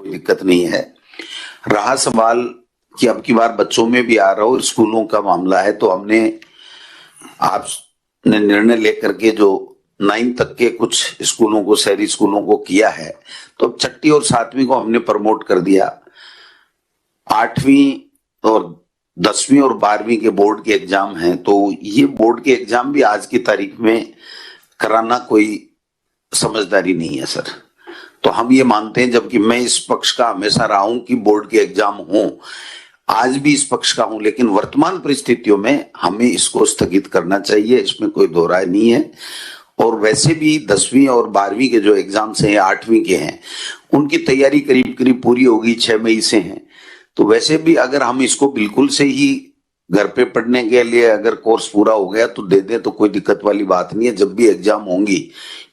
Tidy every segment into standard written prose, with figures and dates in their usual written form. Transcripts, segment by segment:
कोई दिक्कत नहीं है। रहा सवाल कि अब की बार बच्चों में भी आ रहा हो, स्कूलों का मामला है, तो हमने आपने निर्णय लेकर के जो 9 तक के कुछ स्कूलों को, शहरी स्कूलों को किया है, तो अब 6ठी और 7वीं को हमने प्रमोट कर दिया। 8वीं और 10वीं और 12वीं के बोर्ड के एग्जाम हैं, तो ये बोर्ड के एग्जाम भी आज की तारीख में कराना कोई समझदारी नहीं है सर। तो हम ये मानते हैं, जबकि मैं इस पक्ष का हमेशा रहा हूं कि बोर्ड के एग्जाम हों, आज भी इस पक्ष का हूं, लेकिन वर्तमान परिस्थितियों में हमें इसको स्थगित करना चाहिए, इसमें कोई दो राय नहीं है। और वैसे भी 10वीं और 12वीं के जो एग्जाम्स हैं, 8वीं के हैं, उनकी तैयारी करीब करीब पूरी होगी, 6 मई से हैं। तो वैसे भी अगर हम इसको बिल्कुल से ही घर पे पढ़ने के लिए अगर कोर्स पूरा हो गया तो दे दे, तो कोई दिक्कत वाली बात नहीं है जब भी एग्जाम होंगी,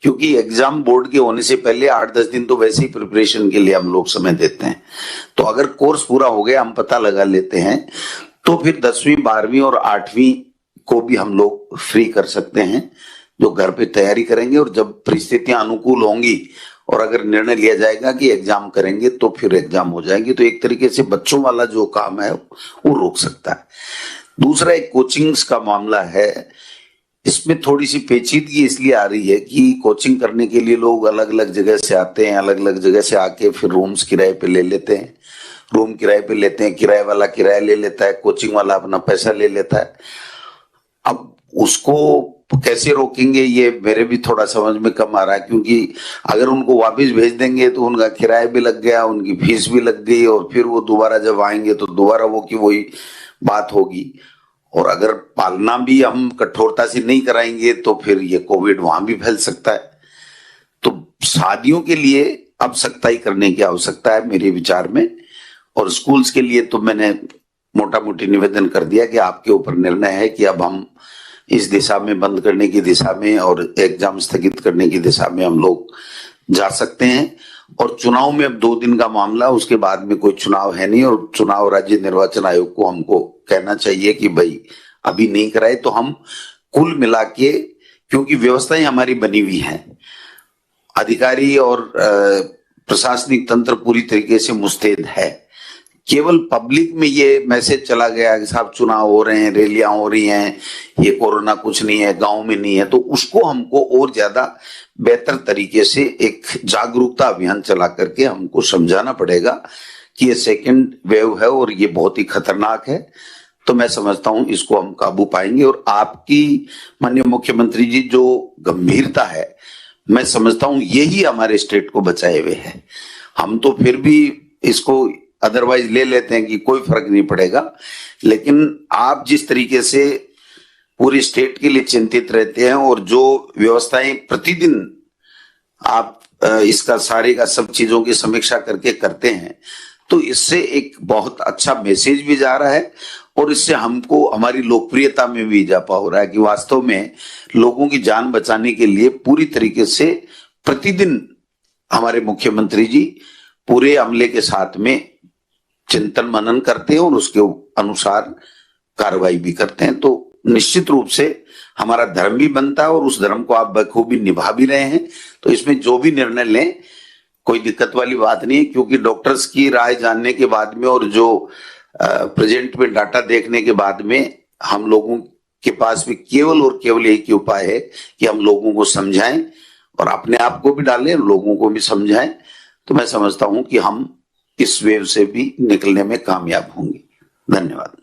क्योंकि एग्जाम बोर्ड के होने से पहले 8-10 दिन तो वैसे ही प्रिपरेशन के लिए हम लोग समय देते हैं। तो अगर कोर्स पूरा हो गया, हम पता लगा लेते हैं, तो फिर 10वीं 12वीं और 8वीं को भी हम लोग फ्री कर सकते हैं, जो घर पे तैयारी करेंगे। और जब परिस्थितियां अनुकूल होंगी और अगर निर्णय लिया जाएगा कि एग्जाम करेंगे, तो फिर एग्जाम हो जाएंगे। तो एक तरीके से बच्चों वाला जो काम है वो रोक सकता है। दूसरा एक कोचिंग्स का मामला है, इसमें थोड़ी सी पेचीदगी इसलिए आ रही है कि कोचिंग करने के लिए लोग अलग अलग जगह से आते हैं, अलग अलग जगह से आके फिर रूम्स किराए पे ले लेते हैं, रूम किराए पे लेते हैं, किराए वाला किराया ले लेता है, कोचिंग वाला अपना पैसा ले लेता है। अब उसको कैसे रोकेंगे, ये मेरे भी थोड़ा समझ में कम आ रहा है, क्योंकि अगर उनको वापस भेज देंगे तो उनका किराया भी लग गया, उनकी फीस भी लग गई, और फिर वो दोबारा जब आएंगे तो दोबारा वो की वही बात होगी। और अगर पालना भी हम कठोरता से नहीं कराएंगे तो फिर ये कोविड वहां भी फैल सकता है। तो शादियों के लिए अब सख्ताई करने की आवश्यकता है मेरे विचार में। और स्कूल्स के लिए तो मैंने मोटा मोटी निवेदन कर दिया कि आपके ऊपर निर्णय है कि अब हम इस दिशा में, बंद करने की दिशा में और एग्जाम स्थगित करने की दिशा में हम लोग जा सकते हैं। और चुनाव में अब 2 दिन का मामला, उसके बाद में कोई चुनाव है नहीं, और चुनाव राज्य निर्वाचन आयोग को हमको कहना चाहिए कि भाई अभी नहीं कराए, तो हम कुल मिला के, क्योंकि व्यवस्थाएं हमारी बनी हुई हैं, अधिकारी और प्रशासनिक तंत्र पूरी तरीके से मुस्तैद है, केवल पब्लिक में ये मैसेज चला गया कि साहब चुनाव हो रहे हैं, रैलियां हो रही हैं, ये कोरोना कुछ नहीं है, गांव में नहीं है, तो उसको हमको और ज्यादा बेहतर तरीके से एक जागरूकता अभियान चला करके हमको समझाना पड़ेगा कि ये सेकंड वेव है और ये बहुत ही खतरनाक है। तो मैं समझता हूं इसको हम काबू पाएंगे। और आपकी माननीय मुख्यमंत्री जी जो गंभीरता है, मैं समझता हूं यही हमारे स्टेट को बचाए हुए है। हम तो फिर भी इसको अदरवाइज ले लेते हैं कि कोई फर्क नहीं पड़ेगा, लेकिन आप जिस तरीके से पूरी स्टेट के लिए चिंतित रहते हैं और जो व्यवस्थाएं प्रतिदिन आप इसका सारे का सब चीजों की समीक्षा करके करते हैं, तो इससे एक बहुत अच्छा मैसेज भी जा रहा है और इससे हमको हमारी लोकप्रियता में भी इजाफा हो रहा है कि वास्तव में लोगों की जान बचाने के लिए पूरी तरीके से प्रतिदिन हमारे मुख्यमंत्री जी पूरे अमले के साथ में चिंतन मनन करते हैं और उसके अनुसार कार्रवाई भी करते हैं। तो निश्चित रूप से हमारा धर्म भी बनता है और उस धर्म को आप बखूबी निभा भी रहे हैं। तो इसमें जो भी निर्णय लें कोई दिक्कत वाली बात नहीं है, क्योंकि डॉक्टर्स की राय जानने के बाद में और जो प्रेजेंट में डाटा देखने के बाद में हम लोगों के पास भी केवल और केवल एक ही उपाय है कि हम लोगों को समझाएं और अपने आप को भी डालें, लोगों को भी समझाएं। तो मैं समझता हूं कि हम इस वेव से भी निकलने में कामयाब होंगे। धन्यवाद।